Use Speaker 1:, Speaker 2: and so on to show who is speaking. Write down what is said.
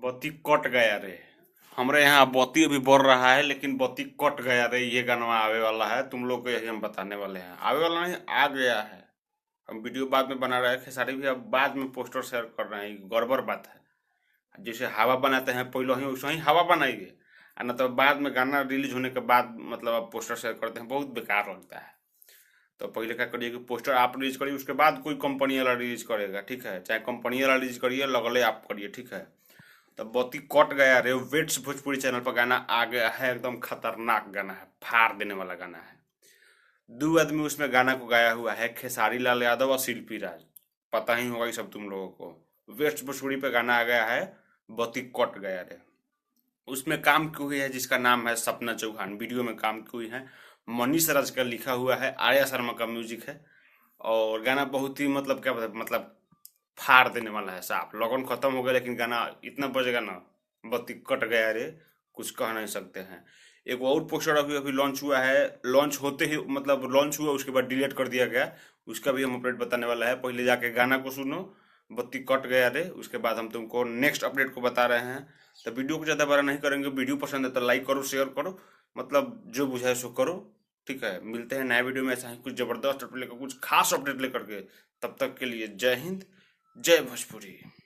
Speaker 1: बत्ती कट गया रे। हमरे यहाँ बत्ती अभी बढ़ रहा है, लेकिन बत्ती कट गया रे। ये गाना आवे वाला है, तुम लोग को यही हम बताने वाले हैं। आवे वाला नहीं, आ गया है। हम वीडियो बाद में बना रहे हैं, खेसारी भी अब बाद में पोस्टर शेयर कर रहे हैं। ये गड़बड़ बात है। जैसे हवा बनाते हैं पहले ही वैसे ही हवा बनाइए, और न तो बाद में गाना रिलीज होने के बाद मतलब आप पोस्टर शेयर करते हैं, बहुत बेकार लगता है। तो पहले क्या करिए कि पोस्टर आप रिलीज करिए, उसके बाद कोई कंपनी वाला रिलीज करेगा, ठीक है। चाहे कंपनी वाला रिलीज करिए, लगले आप करिए, ठीक है। तो बत्ती कट गया रे वेट्स भोजपुरी चैनल पर गाना आ गया है। एकदम खतरनाक गाना है, फाड़ देने वाला गाना है। दो आदमी उसमें गाना को गाया हुआ है, खेसारी लाल यादव और शिल्पी राज। पता ही होगा ये सब तुम लोगों को। वेस्ट भोजपुरी पे गाना आ गया है, बत्ती कट गया रे। उसमें काम की हुई है जिसका नाम है सपना चौहान। वीडियो में काम की हुई है, मनीष राज का लिखा हुआ है, आर्या शर्मा का म्यूजिक है। और गाना बहुत ही मतलब क्या मतलब फाड़ देने वाला है साफ। लगन खत्म हो गया, लेकिन गाना इतना बजेगा ना, बत्ती कट गया रे, कुछ कह नहीं सकते हैं। एक और पोस्टर अभी अभी लॉन्च हुआ है। लॉन्च होते ही मतलब लॉन्च हुआ, उसके बाद डिलीट कर दिया गया। उसका भी हम अपडेट बताने वाला है। पहले जाके गाना को सुनो, बत्ती कट गया रे, उसके बाद हम तुमको नेक्स्ट अपडेट को बता रहे हैं। तो वीडियो को ज़्यादा बड़ा नहीं करेंगे। वीडियो पसंद है तो लाइक करो, शेयर करो, मतलब जो बुझाए सो करो, ठीक है। मिलते हैं नए वीडियो में ऐसा ही कुछ ज़बरदस्त अपडेट लेकर, कुछ खास अपडेट लेकर के। तब तक के लिए जय हिंद, जय भोजपुरी।